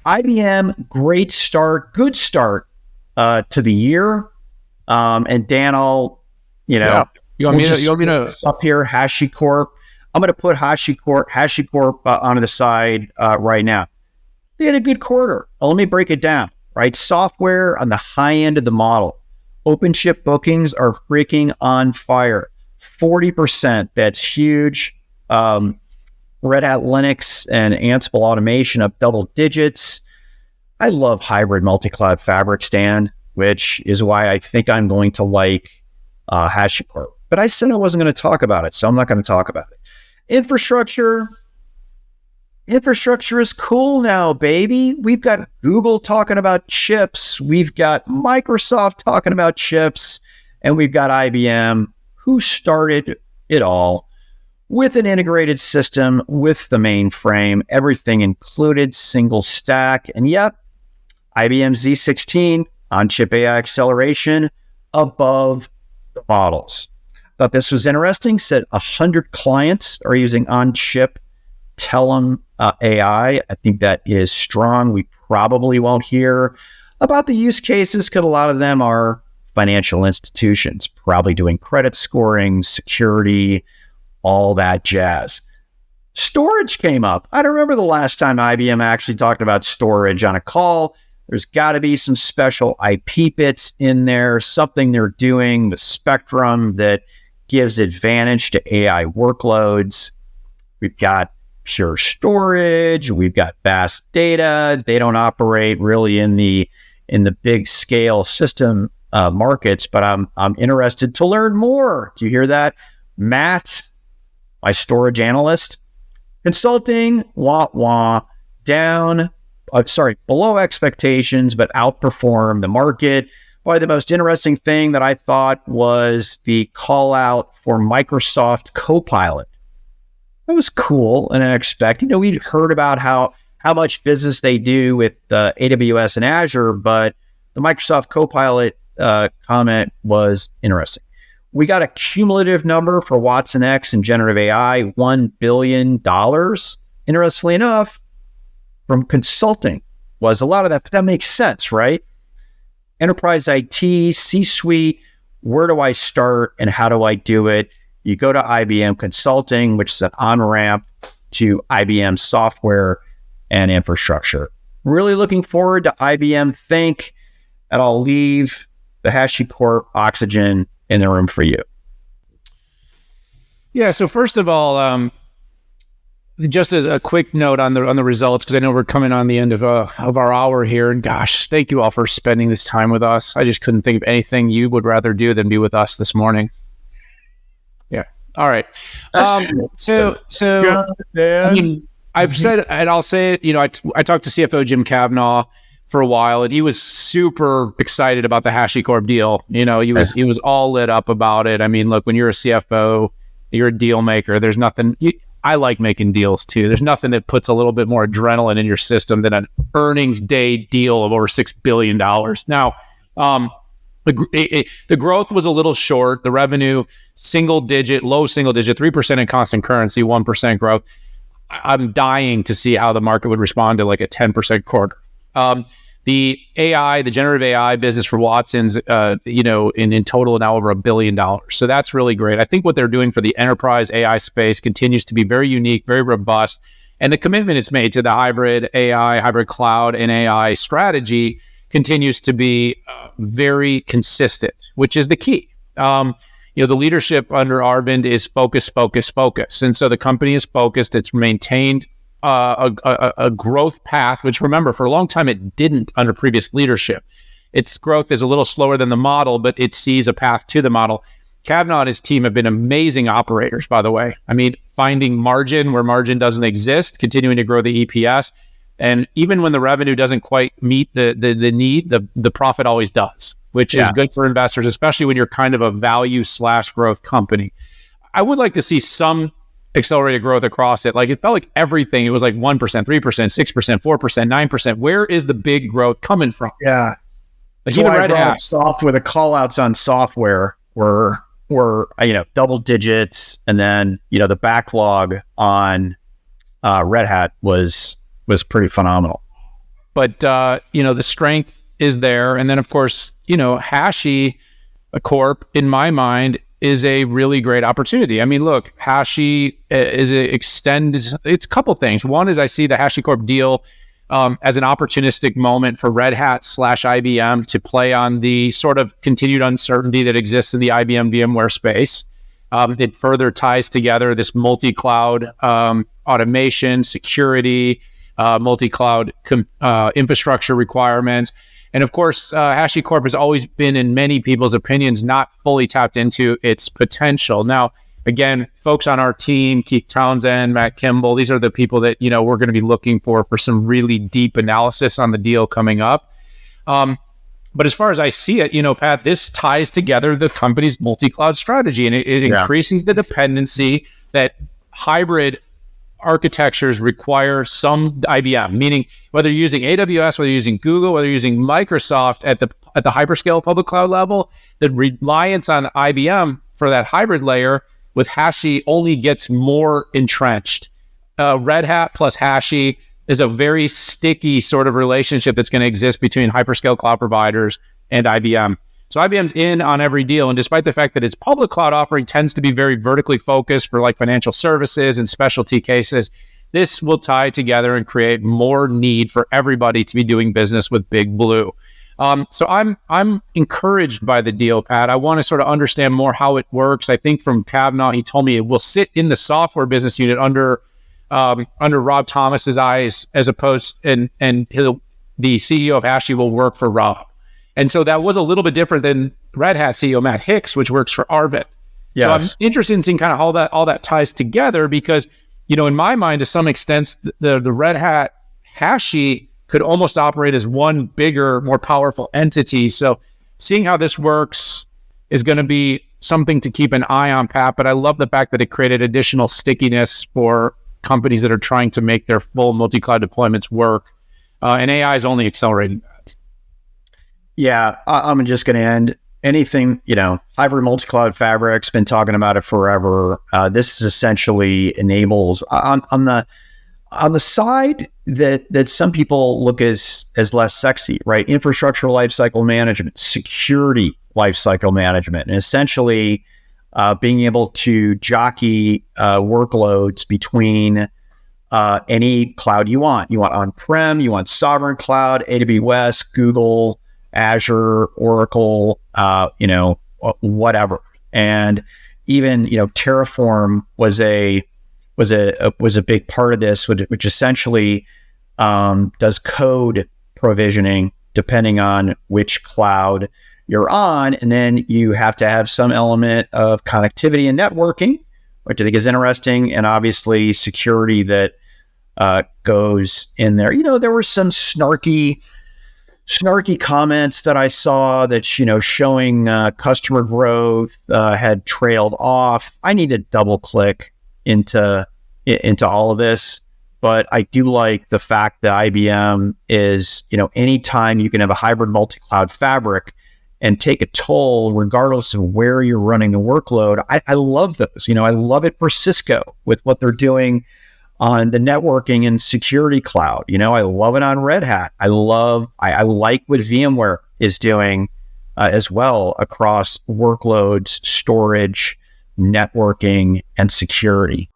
IBM, great start, good start to the year. And Dan, you want me to up here, HashiCorp. I'm going to put HashiCorp onto the side right now. They had a good quarter. Let me break it down, right? Software on the high end of the model. OpenShift bookings are freaking on fire. 40%, that's huge. Red Hat Linux and Ansible automation up double digits. I love hybrid multi-cloud fabric, Stan, which is why I think I'm going to like HashiCorp. But I said I wasn't going to talk about it, so I'm not going to talk about it. Infrastructure is cool now, baby. We've got Google talking about chips. We've got Microsoft talking about chips. And we've got IBM, who started it all with an integrated system, with the mainframe, everything included, single stack. And yep, IBM Z16 on-chip AI acceleration above the models. Thought this was interesting. Said 100 clients are using on-chip Telum AI. I think that is strong. We probably won't hear about the use cases because a lot of them are financial institutions, probably doing credit scoring, security, all that jazz. Storage came up. I don't remember the last time IBM actually talked about storage on a call. There's got to be some special IP bits in there, something they're doing with Spectrum that gives advantage to AI workloads. We've got pure storage. We've got vast data. They don't operate really in the big scale system markets, but I'm interested to learn more. Do you hear that? Matt, my storage analyst, consulting, down, below expectations, but outperformed the market. Probably the most interesting thing that I thought was the call out for Microsoft Copilot. That was cool and unexpected. We'd heard about how much business they do with AWS and Azure, but the Microsoft Copilot comment was interesting. We got a cumulative number for Watson X and generative AI, $1 billion. Interestingly enough, from consulting was a lot of that, but that makes sense, right? Enterprise IT, C-suite, where do I start and how do I do it? You go to IBM Consulting, which is an on-ramp to IBM software and infrastructure. Really looking forward to IBM Think, and I'll leave the HashiCorp Oxygen in the room for you. Yeah. So first of all, just a quick note on the results, because I know we're coming on the end of our hour here. And gosh, thank you all for spending this time with us. I just couldn't think of anything you would rather do than be with us this morning. Yeah. All right. So I mean, I've said, and I'll say it. I talked to CFO Jim Kavanaugh for a while, and he was super excited about the HashiCorp deal. He was all lit up about it. I mean, look, when you're a CFO, you're a deal maker. There's nothing. I like making deals too. There's nothing that puts a little bit more adrenaline in your system than an earnings day deal of over $6 billion. Now, the growth was a little short. The revenue, low single digit, 3% in constant currency, 1% growth. I'm dying to see how the market would respond to like a 10% quarter. The generative AI business for Watson's, in total now over $1 billion. So that's really great. I think what they're doing for the enterprise AI space continues to be very unique, very robust. And the commitment it's made to the hybrid AI, hybrid cloud and AI strategy continues to be very consistent, which is the key. The leadership under Arvind is focus. And so the company is focused. It's maintained a growth path, which, remember, for a long time it didn't under previous leadership. Its growth is a little slower than the model, but it sees a path to the model. Kavanaugh and his team have been amazing operators, by the way. I mean, finding margin where margin doesn't exist, continuing to grow the EPS, and even when the revenue doesn't quite meet the need, the profit always does, which is good for investors, especially when you're kind of a value/growth company. I would like to see some accelerated growth across it. Like, it felt like everything, it was like 1%, 3%, 6%, 4%, 9%. Where is the big growth coming from? Yeah. Like, even Red Hat software, the call outs on software were double digits. And then, the backlog on Red Hat was pretty phenomenal. but the strength is there. And then of course, HashiCorp, in my mind, is a really great opportunity. I mean, look, it's a couple things. One is I see the HashiCorp deal as an opportunistic moment for Red Hat / IBM to play on the sort of continued uncertainty that exists in the IBM VMware space. It further ties together this multi-cloud automation, security, multi-cloud infrastructure requirements. And of course, HashiCorp has always been, in many people's opinions, not fully tapped into its potential. Now, again, folks on our team, Keith Townsend, Matt Kimball, these are the people that, we're going to be looking for some really deep analysis on the deal coming up. But as far as I see it, Pat, this ties together the company's multi-cloud strategy, and it increases the dependency that hybrid architectures require some IBM, meaning whether you're using AWS, whether you're using Google, whether you're using Microsoft at the hyperscale public cloud level, the reliance on IBM for that hybrid layer with Hashi only gets more entrenched. Red Hat plus Hashi is a very sticky sort of relationship that's going to exist between hyperscale cloud providers and IBM. So IBM's in on every deal. And despite the fact that its public cloud offering tends to be very vertically focused for like financial services and specialty cases, this will tie together and create more need for everybody to be doing business with Big Blue. So I'm encouraged by the deal, Pat. I want to sort of understand more how it works. I think from Kavanaugh, he told me it will sit in the software business unit under Rob Thomas's eyes, as opposed the CEO of Hashi will work for Rob. And so that was a little bit different than Red Hat CEO Matt Hicks, which works for Arvind. Yes. So I'm interested in seeing kind of how all that ties together, because, in my mind, to some extent, the Red Hat Hashi could almost operate as one bigger, more powerful entity. So seeing how this works is going to be something to keep an eye on, Pat. But I love the fact that it created additional stickiness for companies that are trying to make their full multi-cloud deployments work. And AI is only accelerating that. Yeah, I'm just going to end anything, hybrid multi-cloud fabric's been talking about it forever. This is essentially enables on the side that some people look as less sexy, right? Infrastructure lifecycle management, security lifecycle management, and essentially being able to jockey workloads between any cloud you want. You want on-prem, you want sovereign cloud, AWS, Google, Azure, Oracle, whatever. And even, Terraform was a big part of this, which essentially does code provisioning depending on which cloud you're on. And then you have to have some element of connectivity and networking, which I think is interesting, and obviously security that goes in there. There were some snarky comments that I saw that, showing customer growth had trailed off. I need to double click into all of this, but I do like the fact that IBM is, anytime you can have a hybrid multi-cloud fabric and take a toll regardless of where you're running the workload. I love those. I love it for Cisco with what they're doing on the networking and security cloud. I love it on Red Hat. I like what VMware is doing as well across workloads, storage, networking, and security.